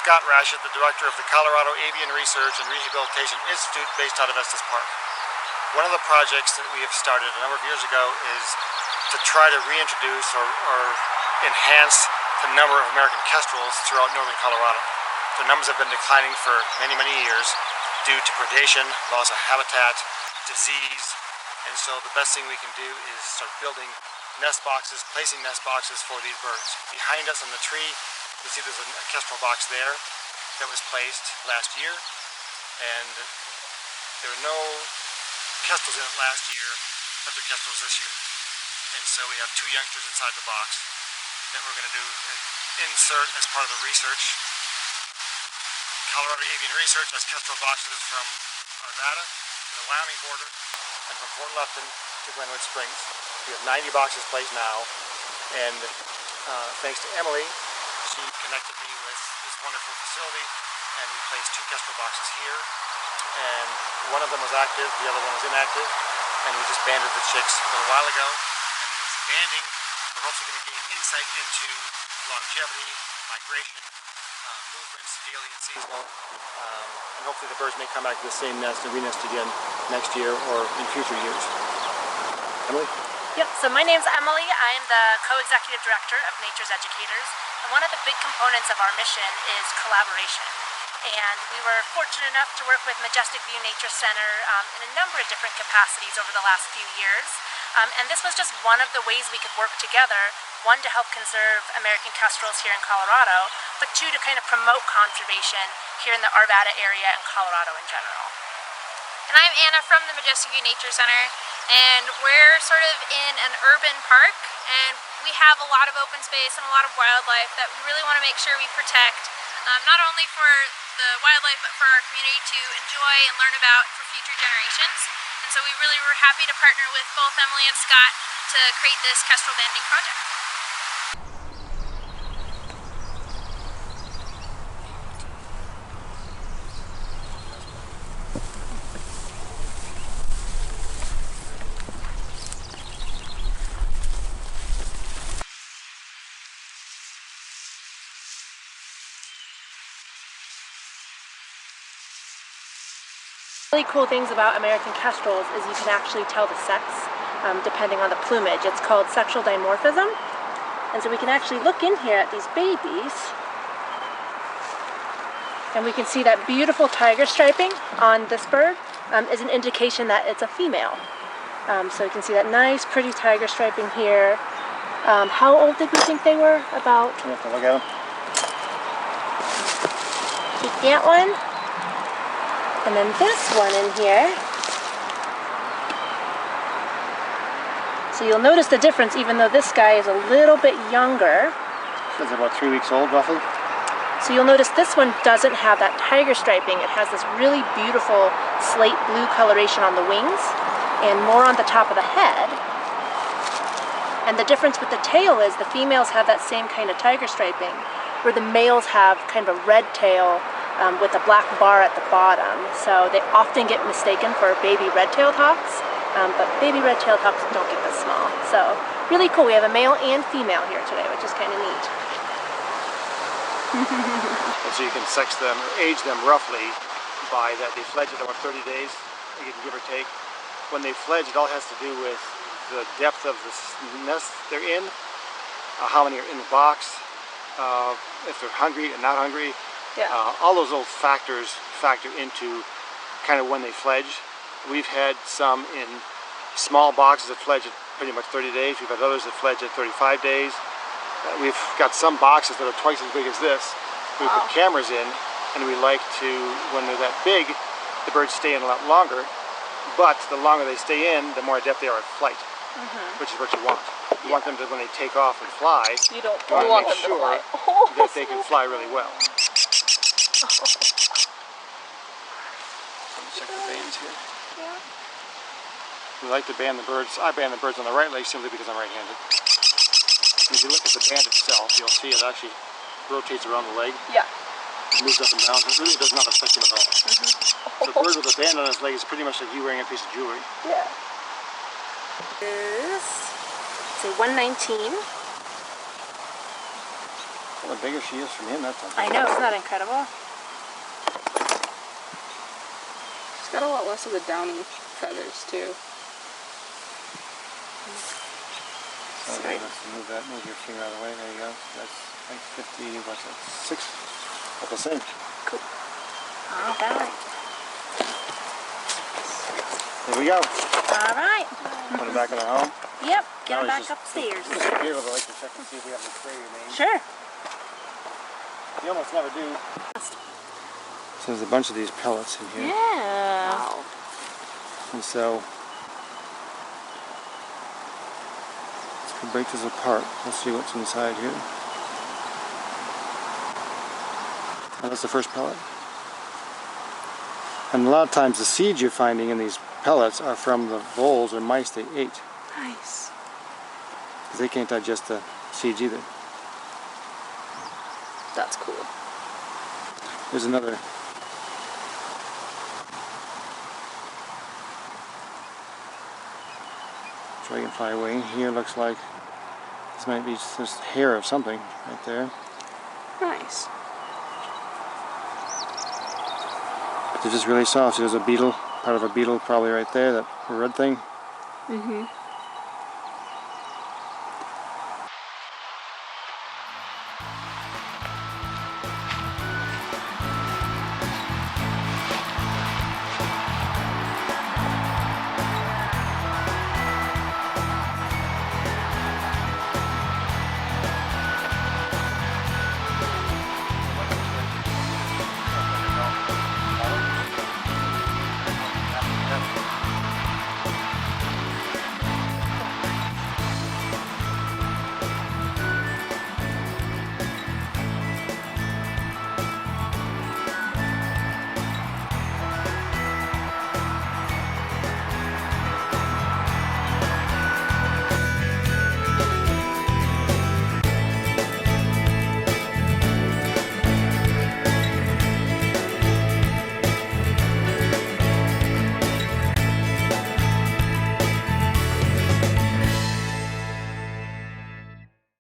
C.A.R.R.I, the director of the Colorado Avian Research and Rehabilitation Institute based out of Estes Park. One of the projects that we have started a number of years ago is to try to reintroduce or enhance the number of American Kestrels throughout northern Colorado. The numbers have been declining for many, many years due to predation, loss of habitat, disease, and so the best thing we can do is start building nest boxes, placing nest boxes for these birds. Behind us on the tree, you see there's a kestrel box there that was placed last year, and there were no kestrels in it last year, but there are kestrels this year. And so we have two youngsters inside the box that we're going to do insert as part of the research. Colorado Avian Research has kestrel boxes from Nevada to the Wyoming border and from Fort Lupton to Glenwood Springs. We have 90 boxes placed now, and thanks to Emily, she connected me with this wonderful facility, and we placed two kestrel boxes here, and one of them was active, the other one was inactive, and we just banded the chicks a little while ago, and with the banding, we're hopefully going to gain insight into longevity, migration, movements, daily and seasonal, and hopefully the birds may come back to the same nest and re-nest again next year or in future years. Emily? Yep, so my name's Emily. I'm the co-executive director of Nature's Educators, and one of the big components of our mission is collaboration. And we were fortunate enough to work with Majestic View Nature Center in a number of different capacities over the last few years. And this was just one of the ways we could work together, one to help conserve American Kestrels here in Colorado, but two to kind of promote conservation here in the Arvada area and Colorado in general. And I'm Anna from the Majestic View Nature Center, and we're sort of in an urban park, and we have a lot of open space and a lot of wildlife that we really want to make sure we protect, not only for the wildlife but for our community to enjoy and learn about for future generations. And so we really were happy to partner with both Emily and Scott to create this kestrel banding project. Really cool things about American Kestrels is you can actually tell the sex depending on the plumage. It's called sexual dimorphism, and so we can actually look in here at these babies and we can see that beautiful tiger striping on this bird is an indication that it's a female. So you can see that nice pretty tiger striping here. How old did we think they were? About, You have to look at them. keep that one. And then this one in here. So you'll notice the difference even though this guy is a little bit younger. It's about 3 weeks old roughly. So you'll notice this one doesn't have that tiger striping. It has this really beautiful slate blue coloration on the wings and more on the top of the head. And the difference with the tail is the females have that same kind of tiger striping, where the males have kind of a red tail with a black bar at the bottom. So they often get mistaken for baby red-tailed hawks, but baby red-tailed hawks don't get this small. So really cool. We have a male and female here today, which is kind of neat. And so you can sex them or age them roughly by that they fledge at about 30 days, you can give or take. When they fledge, it all has to do with the depth of the nest they're in, how many are in the box, if they're hungry and not hungry. Yeah. All those little factors factor into kind of when they fledge. We've had some in small boxes that fledge at pretty much 30 days. We've had others that fledge at 35 days. We've got some boxes that are twice as big as this. We put cameras in, and we like to, when they're that big, the birds stay in a lot longer. But the longer they stay in, the more adept they are at flight, which is what you want. You want them to, when they take off and fly, You don't you want want to make them to sure fly. that they can fly really well. Check the bands here. Yeah. We like to band the birds. I band the birds on the right leg simply because I'm right-handed. If you look at the band itself, you'll see it actually rotates around the leg. Yeah. It moves up and down. It really does not affect him at all. So a bird with a band on his leg is pretty much like you wearing a piece of jewelry. Yeah. Here's, say 119. Well, the bigger she is from him, that's something. I know, isn't that incredible? She's got a lot less of the downy feathers too. Okay, let's move that. Move your finger out of the way. There you go. That's like 50. What's that? 6. About the same. Cool. All right. There we go. All right. Put it back in our home. Yep. Get Now her back just- upstairs. Just to be able to like to check and see if we have any prey remains. Sure. You almost never do. So there's a bunch of these pellets in here. Yeah. Wow. And so let's break this apart. Let's see what's inside here. And that's the first pellet. And a lot of times the seeds you're finding in these pellets are from the voles or mice they ate. Nice. Because they can't digest the seeds either. That's cool. There's another. Dragonfly wing. Here looks like this might be just hair of something right there. Nice. They're just really soft. There's a beetle, part of a beetle probably right there, that red thing. Mm-hmm.